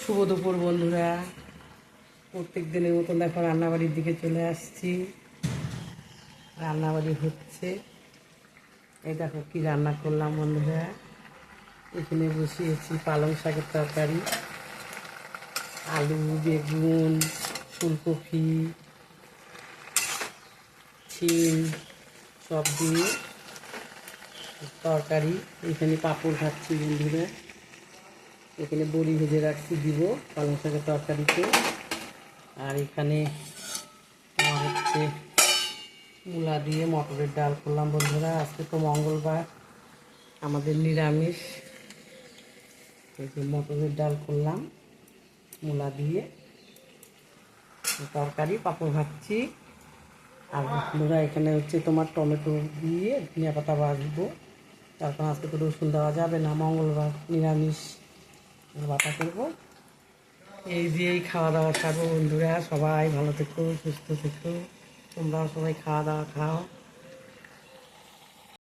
শুভ দুপুর বন্ধুরা। প্রত্যেক দিনের মতন দেখো রান্নাবাড়ির দিকে চলে আসছি। রান্নাবাড়ি হচ্ছে, এই দেখো কি রান্না করলাম বন্ধুরা। এখানে বসিয়েছি পালং শাকের তরকারি, আলু, বেগুন, ফুলকপি, শিম সব দিয়ে তরকারি। এখানে পাঁপড় ভাজছি বন্ধুরা। এখানে বড়ি ভেজে রাখছি, দিব পালং শাকের তরকারিতে। আর এখানে আমার হচ্ছে মূলা দিয়ে মটরের ডাল করলাম বন্ধুরা। আজকে তো মঙ্গলবার, আমাদের নিরামিষ। এই যে মটরের ডাল করলাম মূলা দিয়ে, তরকারি, পাঁপড় ভাজছি। আর বন্ধুরা এখানে হচ্ছে তোমার টমেটো দিয়ে ধনিয়া পাতা ভাজবো। তারপর আজকে তো রসুন দেওয়া যাবে না, মঙ্গলবার নিরামিষ বাটা করবো। এই দিয়েই খাওয়া দাওয়া সারবো বন্ধুরা। সবাই ভালো থেকো, সুস্থ থেকো, তোমরাও সবাই খাওয়া দাওয়া খাও।